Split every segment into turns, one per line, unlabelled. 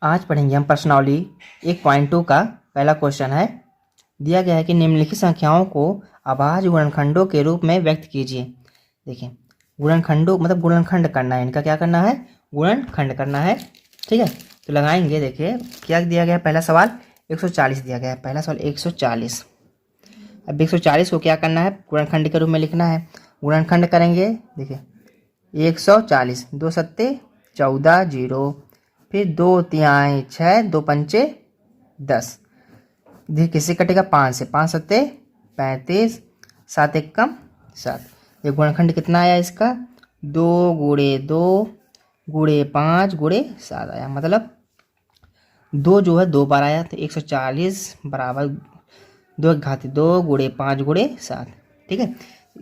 आज पढ़ेंगे हम प्रश्नावली 1.2 का पहला क्वेश्चन है। दिया गया है कि निम्नलिखित संख्याओं को अभाज्य गुणनखंडों के रूप में व्यक्त कीजिए। देखिए, गुणनखंडों मतलब गुणनखंड करना है, इनका क्या करना है, गुणनखंड करना है। ठीक है, तो लगाएंगे। देखिए क्या दिया गया है, पहला सवाल 140 दिया गया है। पहला सवाल 140। अब 140 को क्या करना है, गुणनखंड के रूप में लिखना है। गुणनखंड करेंगे। देखिए 140, 2 सत्ते 14, 0, फिर 2 तिहाई 6, 2 पंचे 10। देखिए किससे कटेगा, 5 से। 5 सत्ते 35, 7 एक कम 7। ये गुणनखंड कितना आया इसका, 2 गुणे 2 गुणे 5 गुणे 7 आया। मतलब 2 जो है 2 बार आया, तो 140 बराबर 2 घात 2 गुणे 5 गुणे 7। ठीक है,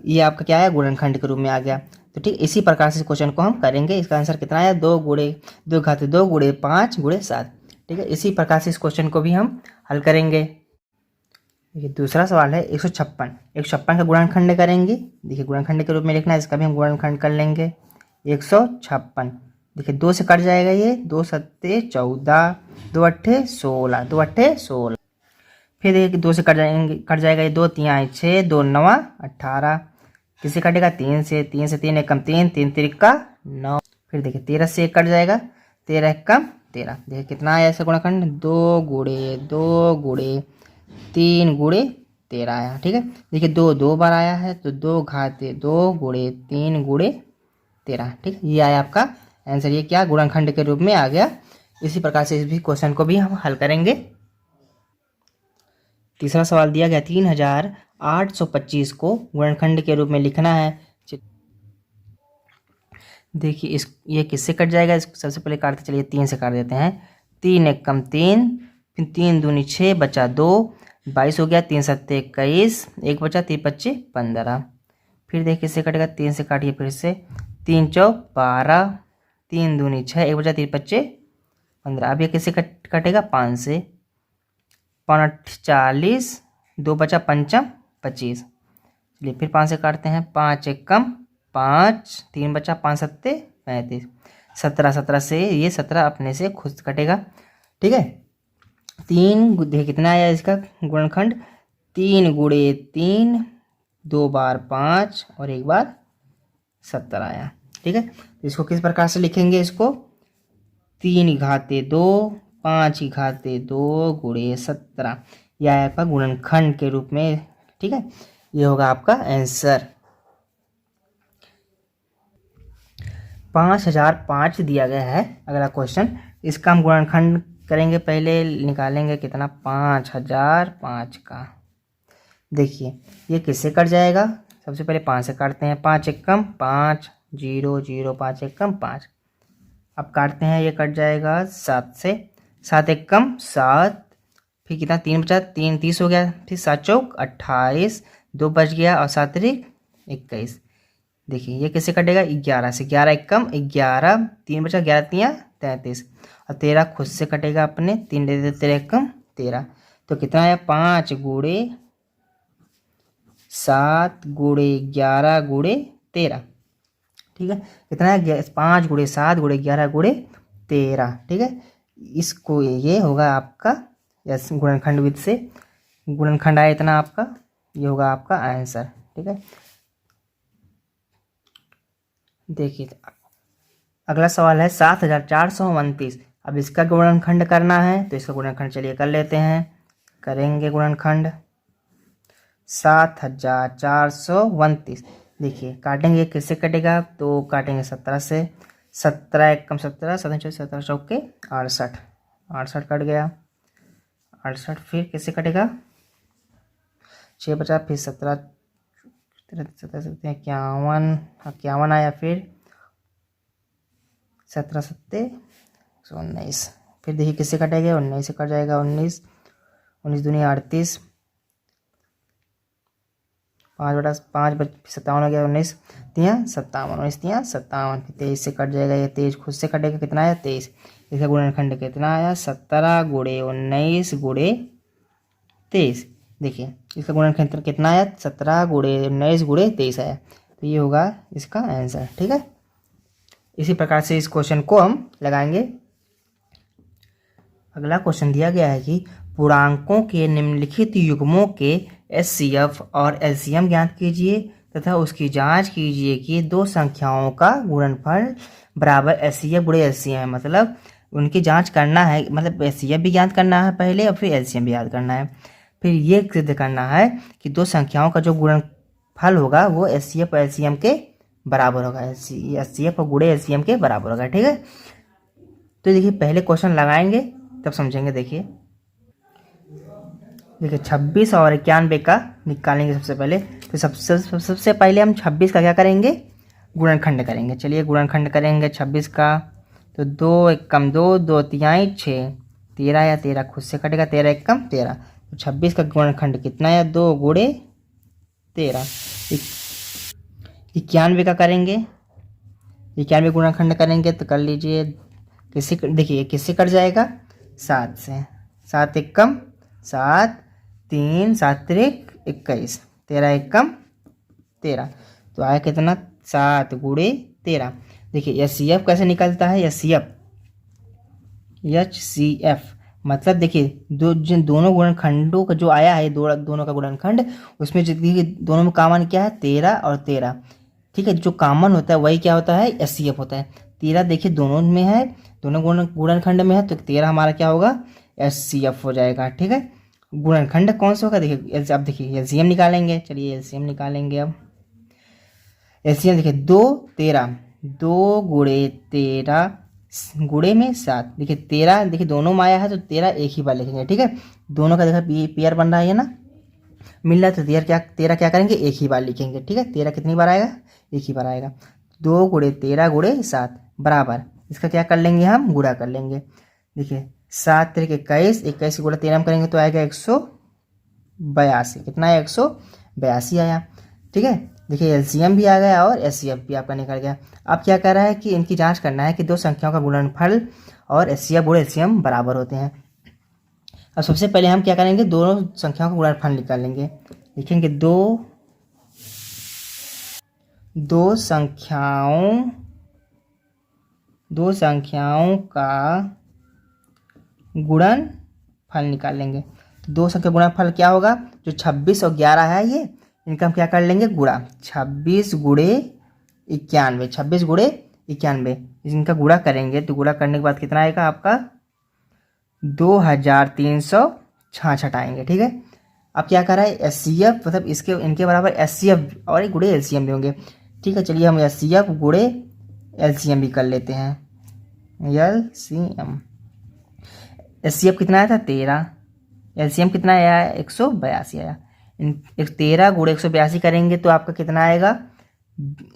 ये आपका क्या है, गुणनखंड के रूप में आ गया। तो ठीक इसी प्रकार से इस क्वेश्चन को हम करेंगे। इसका आंसर कितना आया, 2 गुणे 2 घात 2 गुणे 5 गुणे 7। ठीक है, इसी प्रकार से इस क्वेश्चन को भी हम हल करेंगे। देखिए दूसरा सवाल है 156। 156 का गुणनखंड करेंगे। देखिए गुणनखंड के रूप में लिखना है, इसका भी हम गुणनखंड कर लेंगे। 156, देखिए 2 से कट जाएगा, ये 2 सत्ते 14, 2 अट्ठे 16, 2 अट्ठे 16। फिर एक 2 से कट जाएगा ये, 2 तिहाई 6, 2 नवा 18। किससे कटेगा, 3 से। 3 से 3 एकम 3, 3 तिरिका 9। फिर देखिए 13 से 1 कट जाएगा, 13 एकम 13। देखिए कितना आया ऐसा गुणनखंड, 2 गुणे 2 गुणे 3 गुणे 13 आया। ठीक है, देखिए 2 2 बार आया है, तो 2 घाते 2 गुणे 3 गुणे 13। ठीक, ये आया आपका आंसर। ये क्या, गुणनखंड के रूप में आ गया। इसी प्रकार से इस भी क्वेश्चन को भी हम हल करेंगे। तीसरा सवाल दिया गया, 3825 को गुणनखंड के रूप में लिखना है। देखिए ये किससे कट जाएगा, इसको सबसे पहले काटते चलिए, 3 से काट देते हैं। 3 एकम 3, फिर 3 दूनी 6 बचा 2, 22 हो गया। 3 सत्ते 21, 1 बचा, 3 पच्चे 15। फिर देखिए किससे कटेगा, 3 से काटिए फिर से। 3 चौक 12, 3 दूनी 6, 1 बचा, 3 पच्चे 15। अब ये किससे कटेगा, 5 से। 5 40, 2 बचा, पंचम 25। चलिए फिर 5 से काटते हैं। 5 एकम 5, 3 बचा, 5 सत्ते 35, 17। 17 से ये 17 अपने से खुद कटेगा। ठीक है, 3 देखिए कितना आया इसका गुणनखंड, 3 गुणे 3, 2 बार 5 और 1 बार 70 आया। ठीक है, तो इसको किस प्रकार से लिखेंगे, इसको 3 घाते 2 5 घाते 2 गुणे 17, यह आया आपका गुणनखंड के रूप में। ठीक है, ये होगा आपका आंसर। 5005 दिया गया है अगला क्वेश्चन। इसका हम गुणनखंड करेंगे। पहले निकालेंगे कितना, 5005 का। देखिए ये किससे कट जाएगा, सबसे पहले 5 से काटते हैं। 5 एकम 5, 0 0, 5 एकम 5। अब काटते हैं, ये कट जाएगा 7 से। 7 एकम 7, फिर कितना, 3 बचा, 3 30 हो गया। फिर 7 चौक 28, 2 बच गया और 7 तिरिक 21। देखिए ये किससे कटेगा, 11 से। 11 एकम 11, 3 बचा, 11 तिया 33 और 13 खुद से कटेगा अपने। 3 दे देते 13 एकम 13। तो कितना आया, 5 गुणे 7 गुणे 11 गुणे 13। ठीक है, कितना है, 5 गुणे 7 गुणे 11 गुणे 13। ठीक है, इसको ये होगा आपका यस गुणनखंड विधि से गुणनखंड आया इतना आपका, ये होगा आपका आंसर। ठीक है, देखिए अगला सवाल है 7429। अब इसका गुणनखंड करना है, तो इसका गुणनखंड चलिए कर लेते हैं। करेंगे गुणनखंड 7429। देखिए काटेंगे, किससे कटेगा, तो काटेंगे 17 से। 17 एकम 17, 17 17 चौके 68, 68 कट गया। 68 फिर किससे कटेगा, 6 बचा, फिर 17 17 17 51, 51 आया। फिर 17 सत्ते 19। फिर देखिए किससे कटेगा, 19 से कट जाएगा। 19 19 दूनी 38, 5 बटा 5 57 हो गया। 19 तिया 57, 19 तिया 57। फिर 23 से कट जाएगा, ये 23 खुद से कटेगा, कितना आया 23। इसका गुणनखंड कितना आया, 17 गुणे 19 गुणे 23। देखिए इसका गुणनखंड कितना आया, 17 गुणे 19 गुणे 23 आया। तो ये होगा इसका आंसर। ठीक है, इसी प्रकार से इस क्वेश्चन को हम लगाएंगे। अगला क्वेश्चन दिया गया है कि पूर्णांकों के निम्नलिखित युग्मों के एचसीएफ और एलसीएम ज्ञात कीजिए तथा उसकी जांच कीजिए कि दो संख्याओं का गुणनफल बराबर एचसीएफ गुणे एलसीएम है। मतलब उनकी जांच करना है, मतलब एचसीएफ भी ज्ञात करना है पहले और फिर एलसीएम भी याद करना है। फिर ये सिद्ध करना है कि दो संख्याओं का जो गुणनफल होगा वो एचसीएफ और एलसीएम के बराबर होगा, एचसीएफ और गुणे एलसीएम के बराबर होगा। ठीक है, तो देखिए पहले क्वेश्चन लगाएंगे तब समझेंगे। देखिए 26 और 91 का निकालेंगे सबसे पहले। तो सबसे पहले हम 26 का क्या करेंगे, गुणनखंड करेंगे। चलिए गुणनखंड करेंगे 26 का। तो 2 एक कम 2, 2 तिहाई 6, 13 या 13 खुद से कटेगा, 13 एक कम 13। तो 26 का गुणनखंड कितना है, 2 गुणे 13। 91 का करेंगे, 91 गुणनखंड करेंगे तो कर लीजिए। किससे, देखिए किससे कट जाएगा, 7 से। 7 एक कम 7, 3 7 त्रिक 21, 13 एक कम 13। तो आया कितना, 7 गुणे 13। देखिए एचसीएफ कैसे निकलता है, एचसीएफ मतलब देखिए दोनों गुणनखंडों का जो आया है, दोनों का गुणनखंड, उसमें जितनी दोनों में कॉमन क्या है, 13 और 13। ठीक है, जो कॉमन होता है वही क्या होता है, एचसीएफ होता है। 13 देखिए दोनों में है, दोनों गुणनखंड में है, तो 13 हमारा क्या होगा, एचसीएफ हो जाएगा। ठीक है, गुणनखंड कौन सा होगा, देखिए अब देखिए एलसीएम निकालेंगे। चलिए एलसीएम निकालेंगे। अब एलसीएम देखिए 2 13, 2 गुणे 13 गुणे में 7। देखिए 13 देखिए दोनों में आया है तो 13 एक ही बार लिखेंगे। ठीक है, दोनों का देखा पेयर बन रहा है ना, मिल रहा है, तो 13 क्या करेंगे, एक ही बार लिखेंगे। ठीक है, 13 कितनी बार आएगा, एक ही बार आएगा। 2 गुणे 13 गुणे 7 बराबर, इसका क्या कर लेंगे, हम गुणा कर लेंगे। देखिए 7 त्रिक 21, 21 गुणा 13 में करेंगे तो आएगा 182। कितना है, 182 आया। ठीक है, देखिए एलसीएम भी आ गया और एचसीएफ भी आपका निकल गया। अब क्या कर रहा है कि इनकी जांच करना है कि दो संख्याओं का गुणनफल और एचसीएफ गुणे एलसीएम बराबर होते हैं। अब सबसे पहले हम क्या करेंगे, दोनों संख्याओं का गुणनफल निकालेंगे। लिखेंगे दो संख्याओं का गुणनफल निकालेंगे। दो संख्या गुणनफल क्या होगा, जो 26 और 11 है ये, इनका हम क्या कर लेंगे, गुणा। 26 गुणे 91, 26 गुणे 91 इनका गुणा करेंगे तो गुणा करने के बाद कितना आएगा आपका, 2366 आएंगे। ठीक है, अब क्या कर रहा है, एचसीएफ मतलब इनके बराबर एचसीएफ और एक गुणे एलसीएम भी होंगे। ठीक है, चलिए हम एचसीएफ गुणे एलसीएम भी कर लेते हैं। एलसीएम एचसीएफ कितना आया था, 13, एलसीएम कितना आया, 182 आया। 13 गुणे 182 करेंगे तो आपका कितना आएगा,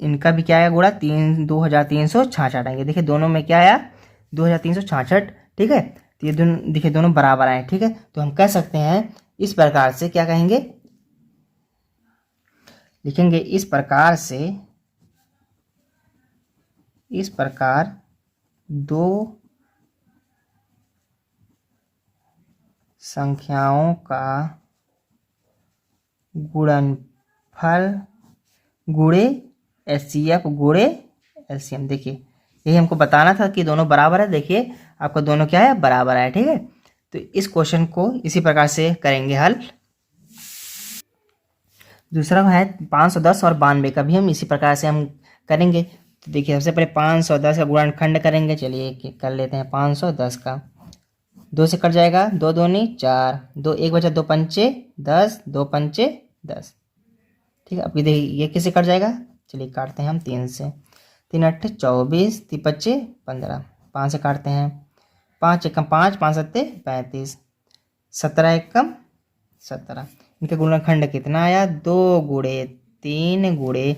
इनका भी क्या आएगा गुणा, 2366 आएंगे। देखिए दोनों में क्या आया, 2366। ठीक है, तो ये दोनों देखिए दोनों बराबर आए। ठीक है, तो हम कह सकते हैं इस प्रकार से, क्या कहेंगे, लिखेंगे इस प्रकार दो संख्याओं का गुणनफल गुणे एचसीएफ गुणे एलसीएम। देखिए यही हमको बताना था कि दोनों बराबर है। देखिए आपका दोनों क्या है, बराबर है। ठीक है, तो इस क्वेश्चन को इसी प्रकार से करेंगे हल। दूसरा है 510 और 92 का भी हम इसी प्रकार से हम करेंगे। तो देखिए सबसे पहले 510 का गुणनखंड करेंगे। चलिए कर लेते हैं 510 का। 2 से कट जाएगा, 2 दूनी 4, 2 एक बचा, 2 पंचे 10, 2 पंचे 10। ठीक है, अब ये देखिए ये किससे कट जाएगा, चलिए काटते हैं हम 3 से। 3 8 24, 3 25 15, 5 से काटते हैं, 5 एकम 5, 5 सत्ते 35, 17 एकम 17। इनका गुणनखंड कितना आया, 2 गुणे 3 गुणे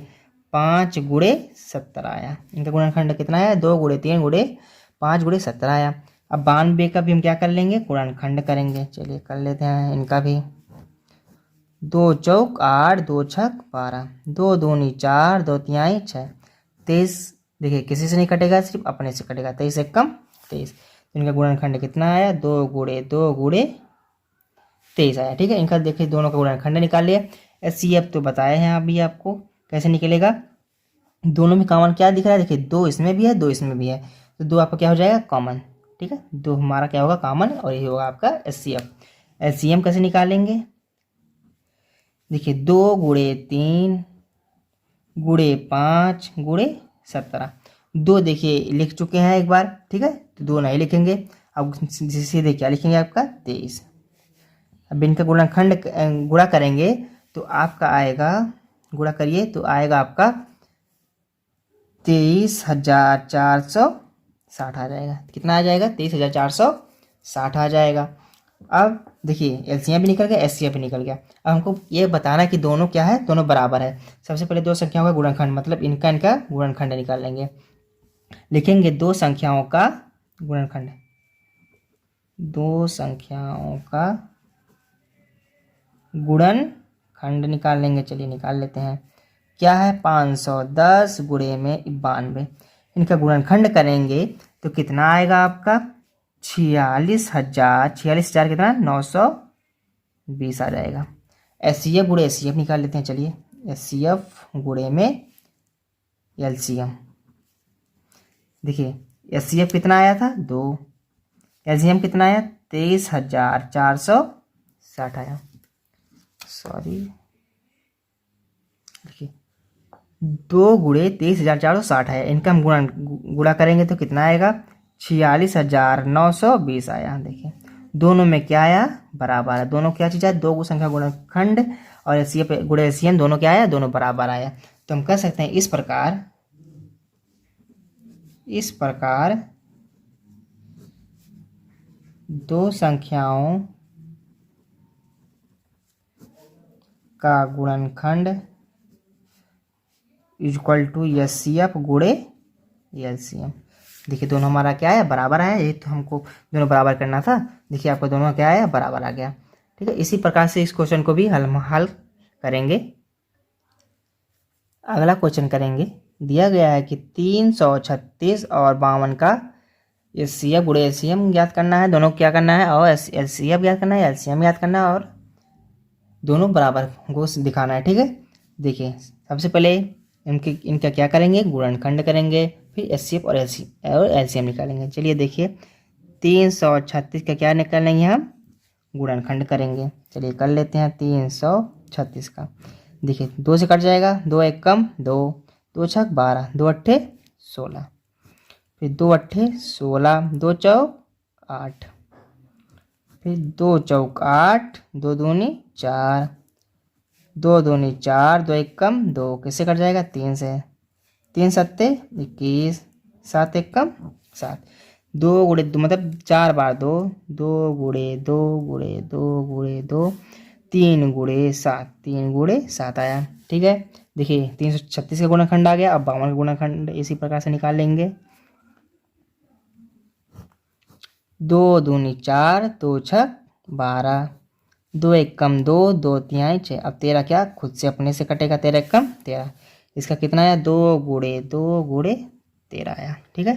5 गुणे 17 आया। इनका गुणनखंड कितना आया, 2 गुणे 3 गुणे 5 गुणे 17 आया। अब 92 का भी हम क्या कर लेंगे, गुणनखंड करेंगे। चलिए कर लेते हैं इनका भी। 2 चौक 8, 2 छक 12, 2 दूनी 4, 2 तिहाई 6, 23। देखिए किसी से नहीं कटेगा, सिर्फ अपने से कटेगा। 23 एक कम 23। इनका गुणनखंड कितना आया, 2 गुणे 2 गुणे 23 आया। ठीक है, इनका देखिए दोनों का गुणनखंड निकाल लिया। एचसीएफ तो बताए हैं अभी आपको कैसे निकलेगा। दोनों में कॉमन क्या दिख रहा है, देखिए 2 इसमें भी है, 2 इसमें भी है, तो 2 आपका क्या हो जाएगा, कॉमन। ठीक है, दो हमारा क्या होगा कॉमन, और ये होगा आपका एचसीएफ। एलसीएम कैसे निकालेंगे, देखिए 2 × 3 × 5 × 17। 2 देखिए लिख चुके हैं एक बार, ठीक है, तो 2 नहीं लिखेंगे। अब सीधे क्या लिखेंगे आपका 23। अब इनका गुणनखंड गुणा करेंगे तो आपका आएगा, गुणा करिए तो आएगा आपका 23,460 आ जाएगा। कितना आ जाएगा, 23,460 आ जाएगा। अब देखिए एलसीएम भी निकल गया, एचसीएफ भी निकल गया। अब हमको ये बताना है कि दोनों क्या है, दोनों बराबर है। सबसे पहले दो संख्याओं का गुणनखंड, मतलब इनका गुणनखंड निकाल लेंगे। लिखेंगे दो संख्याओं का गुणनखंड, दो संख्याओं का गुणनखंड निकाल लेंगे। चलिए निकाल लेते हैं। क्या है, 510 गुणे में 92। इनका गुणनखंड करेंगे तो कितना आएगा आपका 46,000 कितना 920 आ जाएगा। एचसीएफ गुणे एचसीएफ निकाल लेते हैं। चलिए एचसीएफ गुणे में एलसीएम, देखिए एचसीएफ कितना आया था 2, एलसीएम कितना आया 23,460 आया। सॉरी, देखिए 2 × 23,460 है। इनका हम गुणा करेंगे तो कितना आएगा 46,920 आया। देखिए दोनों में क्या आया, बराबर है। दोनों क्या चीज़ है, दो संख्या गुणनखंड और एचसीएफ गुणे एलसीएम दोनों क्या आया, दोनों बराबर आया। तो हम कह सकते हैं इस प्रकार दो संख्याओं का गुणनखंड इक्वल टू एचसीएफ गुणे एलसीएम। देखिए दोनों हमारा क्या है, बराबर है। ये तो हमको दोनों बराबर करना था। देखिए आपको दोनों क्या है, बराबर आ गया। ठीक है, इसी प्रकार से इस क्वेश्चन को भी हल करेंगे। अगला क्वेश्चन करेंगे। दिया गया है कि 336 और 52 का एचसीएफ गुणे एलसीएम ज्ञात करना है। दोनों क्या करना है, और एलसीएफ ज्ञात करना है, एलसीएम ज्ञात करना है, और दोनों बराबर को दिखाना है। ठीक है, देखिए सबसे पहले इनका क्या करेंगे, गुणनखंड करेंगे, फिर एचसीएफ और एलसीएम निकालेंगे। चलिए देखिए 336 का क्या निकालेंगे, हम गुणनखंड करेंगे। चलिए कर लेते हैं 336 का। देखिए 2 से कट जाएगा, 2 एक कम 2, 2 छक 12, 2 अट्ठे 16, फिर 2 अट्ठे 16, 2 चौक 8, फिर 2 चौक 8, 2 दूनी 4, 2 दूनी 4, 2 एक कम 2, किससे कट जाएगा 3 से, 3 सत्ते 21, 7 एक कम 7, 2 गुणे 2 मतलब 4 बार 2, 2 गुणे 2 गुणे 2 गुणे 2, 3 गुणे 7, 3 गुणे 7 आया। ठीक है, देखिए 336 का गुणनखंड आ गया। अब 52 का गुणनखंड इसी प्रकार से निकाल लेंगे। 2 दूनी 4, 2 छक 12, 2 एक कम 2, 2 तिहाई 6। अब 13 क्या खुद से अपने से कटेगा, 13 एक कम 13। इसका कितना आया 2 गुणे 2 गुणे 13 आया। ठीक है,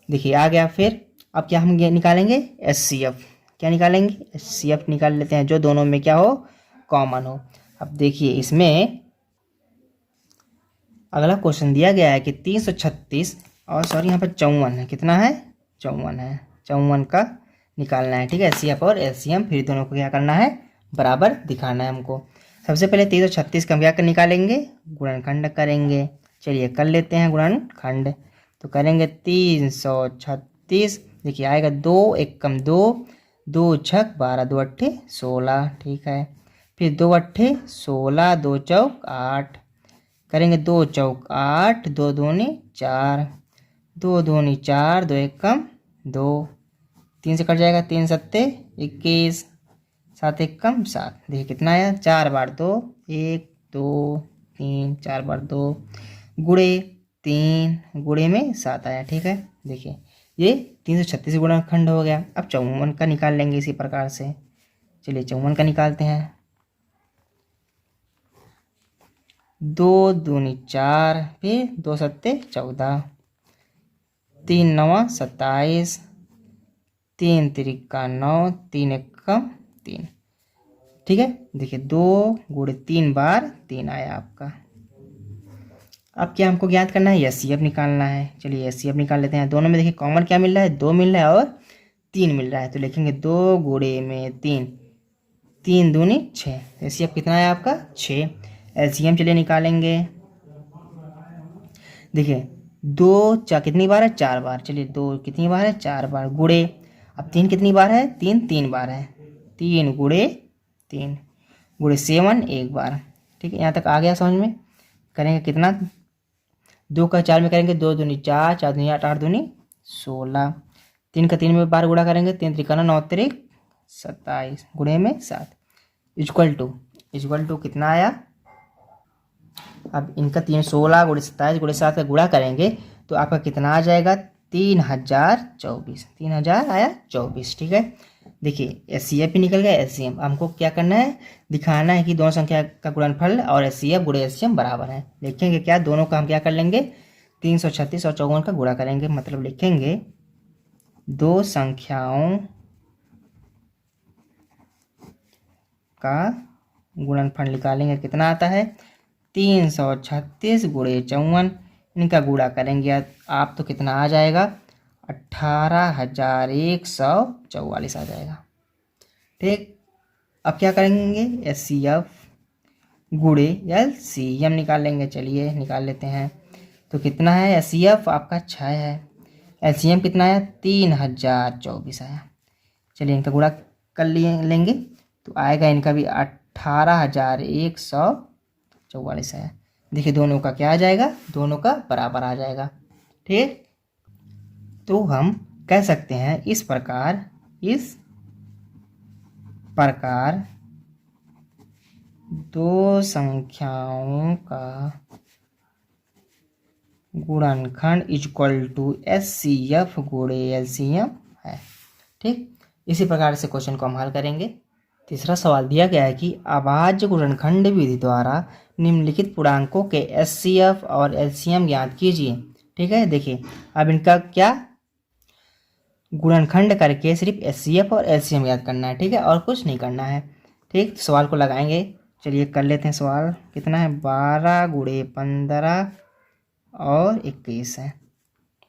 देखिए आ गया। फिर अब क्या हम निकालेंगे, एचसीएफ। क्या निकालेंगे, एचसीएफ निकाल लेते हैं, जो दोनों में क्या हो, कॉमन हो। अब देखिए इसमें अगला क्वेश्चन दिया गया है कि 336 और सॉरी यहाँ पर 54 है। कितना है, 54 है। 54 का निकालना है। ठीक है, एचसीएफ और एलसीएम, फिर दोनों को क्या करना है, बराबर दिखाना है हमको। सबसे पहले 336 का हम क्या निकालेंगे, गुणनखंड करेंगे। चलिए कर लेते हैं गुणनखंड। तो करेंगे 336, देखिए आएगा 2 एक कम 2, 2 छक 12, 2 अट्ठे 16। ठीक है, फिर 2 अट्ठे 16, 2 चौक 8, करेंगे 2 चौक 8, 2 दूनी 4, 2 दूनी 4, 2 एक कम 2, 3 से कट जाएगा, 3 सत्ते 21, 7 एक कम 7। देखिए कितना आया, 4 बार 2, 1 2 3, 4 बार 2 गुणे 3 गुणे में 7 आया। ठीक है, देखिए ये 336 गुणनखंड हो गया। अब 54 का निकाल लेंगे इसी प्रकार से। चलिए 54 का निकालते हैं। 2 दूनी 4, फिर 2 सत्ते 14, 3 नवा 27, 3 तिरिका 9, 3 एकम 3। ठीक है, देखिए 2 गुणे 3 बार 3 आया आपका। अब क्या हमको ज्ञात करना है, एस सी एफ निकालना है। चलिए एस सी एफ निकाल लेते हैं। दोनों में देखिए कॉमन क्या मिल रहा है, 2 मिल रहा है और 3 मिल रहा है, तो लिखेंगे 2 गुणे में 3, 3 दूनी 6। एस सी एफ कितना है आपका 6। एल सी एम चलिए निकालेंगे। देखिए 2 कितनी बार है, 4 बार। चलिए 2 कितनी बार है, 4 बार, गुणे अब 3 कितनी बार है, 3 बार है, 3 गुणे 3 गुणे 7 एक बार। ठीक है, यहाँ तक आ गया समझ में। करेंगे कितना, 2 का 4 में करेंगे, 2 दूनी 4, 4 दूनी 8, 8 दूनी 16, 3 का 3 में बार गुणा करेंगे, 3 त्रिकाना 9 त्रिक 27 गुणे में 7 इक्वल टू कितना आया। अब इनका 16 गुणे 27 गुणे 7 का गुणा करेंगे तो आपका कितना आ जाएगा, 3024, 3000 आया 24। ठीक है, देखिए एस सी एफ भी निकल गया, एस सी एम। हमको क्या करना है, दिखाना है कि दोनों संख्या का गुणनफल और एस सी एफ गुणे एस सी एम बराबर है। लिखेंगे क्या, दोनों का हम क्या कर लेंगे, 336 और 54 का गुणा करेंगे। मतलब लिखेंगे दो संख्याओं का गुणनफल निकालेंगे, कितना आता है 336 गुणे 54, इनका गुणा करेंगे आप तो कितना आ जाएगा, 18,144 आ जाएगा। ठीक, अब क्या करेंगे, एस सी एफ गुणे एल सी एम निकालेंगे। चलिए निकाल लेते हैं। तो कितना है, एस सी एफ आपका 6 है, एल सी एम कितना है 3024 आया। चलिए इनका गुणा कर लेंगे तो आएगा इनका भी 18,144 आया। देखिए दोनों का क्या आ जाएगा, दोनों का बराबर आ जाएगा। ठीक, तो हम कह सकते हैं इस प्रकार दो संख्याओं का गुणनखंड equal to S C F गुणे एल सी एम है। ठीक, इसी प्रकार से क्वेश्चन को हम हल करेंगे। तीसरा सवाल दिया गया है कि अभाज्य गुणनखंड विधि द्वारा निम्नलिखित पूर्णांकों के एस सी एफ और एल सी एम ज्ञात कीजिए। ठीक है, देखिए अब इनका क्या गुणनखंड करके सिर्फ एस सी एफ और एल सी एम ज्ञात करना है। ठीक है, और कुछ नहीं करना है। ठीक, सवाल को लगाएंगे। चलिए कर लेते हैं सवाल। कितना है, 12 गुणे 15 और 21 है।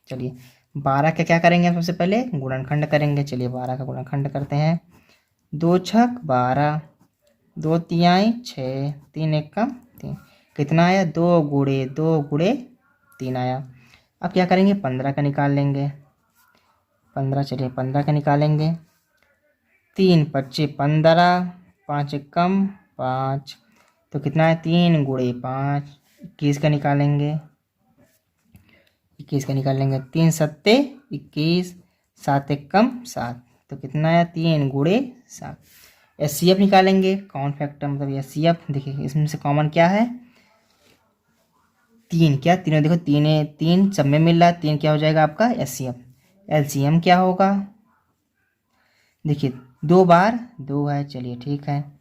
चलिए 12 का क्या करेंगे हम, सबसे पहले गुणनखंड करेंगे। चलिए 12 का गुणनखंड करते हैं। 2 छक 12, 2 तिहाई 6, 3 एकम 3, कितना आया 2 गुणे 3 आया। अब क्या करेंगे, 15 का निकाल लेंगे। 15, चलिए 15 का निकालेंगे। 3 पच्चे 15, 5 एकम 5, तो कितना है 3 गुणे 5। 21 का निकालेंगे, 21 का निकालेंगे। 3 सत्ते 21, 7 एकम 7, तो कितना है 3 गुणे 7। एस सी एफ निकालेंगे, कॉमन फैक्टर मतलब एस सी एफ। देखिए इसमें से कॉमन क्या है, 3, क्या तीनों देखो 3 सब में मिल रहा है, 3 क्या हो जाएगा आपका S C F. L C M क्या होगा, देखिए 2 बार 2 है, चलिए ठीक है,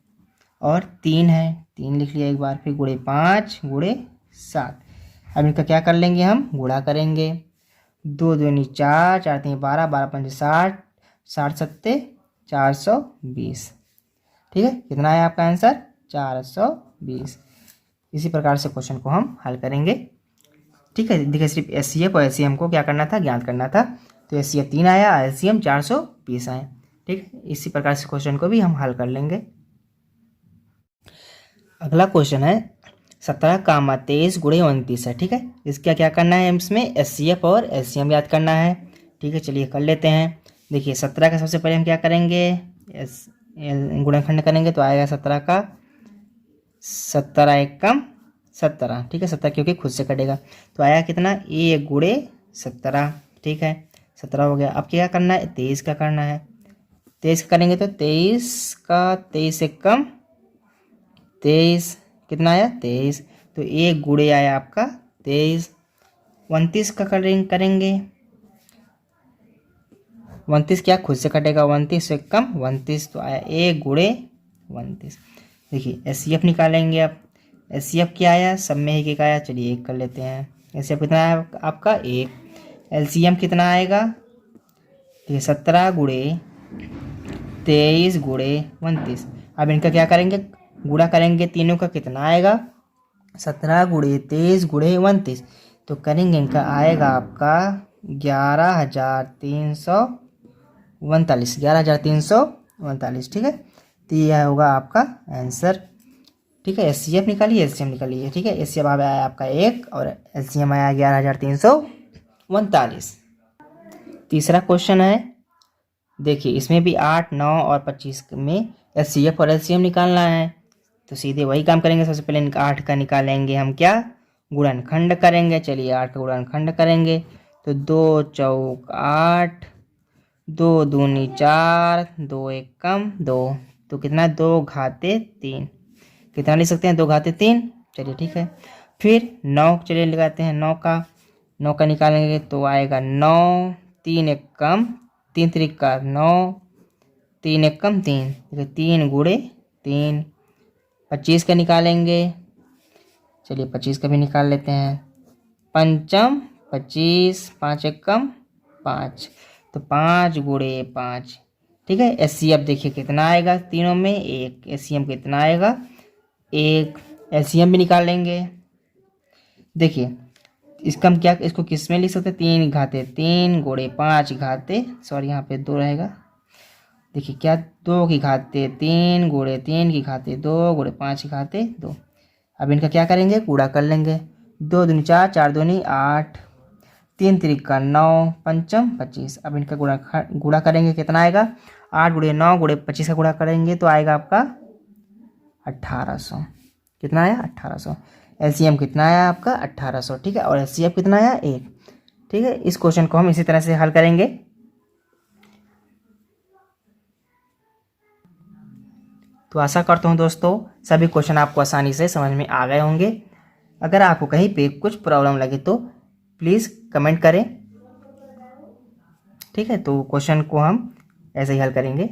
और 3 है, 3 लिख लिया एक बार, फिर गुणे 5 गुणे 7। अब इनका क्या कर लेंगे, हम गुणा करेंगे। 2 दूनी 4, 4 तीन 12, 12 पंजे 60, 60 सत्ते 420। ठीक है, कितना है आपका आंसर 420। इसी प्रकार से क्वेश्चन को हम हल करेंगे। ठीक है, देखिए सिर्फ एस सी एफ और एस सी एम को क्या करना था, ज्ञात करना था। तो एस सी एफ 3 आया, एल सी एम 420 आए। ठीक है, इसी प्रकार से क्वेश्चन को भी हम हल कर लेंगे। अगला क्वेश्चन है 17 कामा 23 गुणे 29 है। ठीक है, इसका क्या करना है, इसमें एस सी एफ और एल सी एम याद करना है। ठीक है, चलिए कर लेते हैं। देखिए 17 का सबसे पहले हम क्या करेंगे, गुणनखंड करेंगे तो आएगा 17 का 17 एकम 17। ठीक है, 17 क्योंकि खुद से कटेगा, तो आया कितना 1 गुणे 17। ठीक है, 17 हो गया। अब क्या करना है, 23 का करना है। 23 का करेंगे तो 23 का 23 एकम 23, कितना आया 23, तो 1 गुणे आया आपका 23। 29 का करेंगे, 29 क्या खुद से कटेगा, 29 से कम 29, तो आया 1 गुणे 29। देखिए एस सी एफ निकालेंगे। अब एस सी एफ क्या आया, सब में एक आया, चलिए 1 कर लेते हैं। एस सी एफ कितना आया आपका 1। एल सी एम कितना आएगा, देखिए 17 गुणे 23 गुणे 29। अब इनका क्या करेंगे, गुणा करेंगे, तीनों का कितना आएगा 17 गुणे 23 गुणे 29, तो करेंगे इनका आएगा आपका 11,339, ठीक है। तो यह होगा आपका आंसर, ठीक है। एचसीएफ निकालिए, एलसीएम निकालिए, ठीक है। एचसीएफ आया आपका 1 और एलसीएम आया 11,339। तीसरा क्वेश्चन है, देखिए इसमें भी 8, 9 और 25 में एचसीएफ और एलसीएम निकालना है। तो सीधे वही काम करेंगे। सबसे पहले 8 का निकालेंगे हम, क्या गुणनखंड करेंगे। चलिए 8 का गुणनखंड करेंगे, तो 2 चौक 8, 2 दूनी 4, 2 एकम 2, तो कितना 2 घाते 3, कितना लिख सकते हैं 2 घाते 3। चलिए ठीक है। फिर 9 चलिए लगाते हैं, 9 का निकालेंगे तो आएगा 9, 3 एकम 3 त्रिका 9, 3 एकम 3, 3 गुणे 3। 25 का निकालेंगे, चलिए 25 का भी निकाल लेते हैं। पंचम 25, 5 एकम 5, तो 5 गुणे 5, ठीक है। एचसीएफ देखिए कितना आएगा तीनों में 1, एचसीएम कितना आएगा 1। एलसीएम भी निकाल लेंगे। देखिए इसका हम क्या, इसको किस में लिख सकते हैं, 3 घाते 3 गुणे 5 घाते, सॉरी यहाँ पे 2 रहेगा। देखिए क्या 2 की घाते 3 गुणे 3 की घाते 2 गुणे 5 की घाते 2। अब इनका क्या करेंगे, गुणा कर लेंगे। 2 दूनी 4, 4 दूनी 8, 3 त्रिका 9, पंचम 25। अब इनका गुणा करेंगे, कितना आएगा 8 गुणे 9 गुणे 25 का गुणा करेंगे तो आएगा आपका 1800। कितना आया 1800। एलसीएम कितना आया आपका 1800, ठीक है। और एचसीएफ कितना आया 1, ठीक है। इस क्वेश्चन को हम इसी तरह से हल करेंगे। तो आशा करता हूँ दोस्तों सभी क्वेश्चन आपको आसानी से समझ में आ गए होंगे। अगर आपको कहीं पे कुछ प्रॉब्लम लगे तो प्लीज़ कमेंट करें, ठीक है। तो क्वेश्चन को हम ऐसे ही हल करेंगे।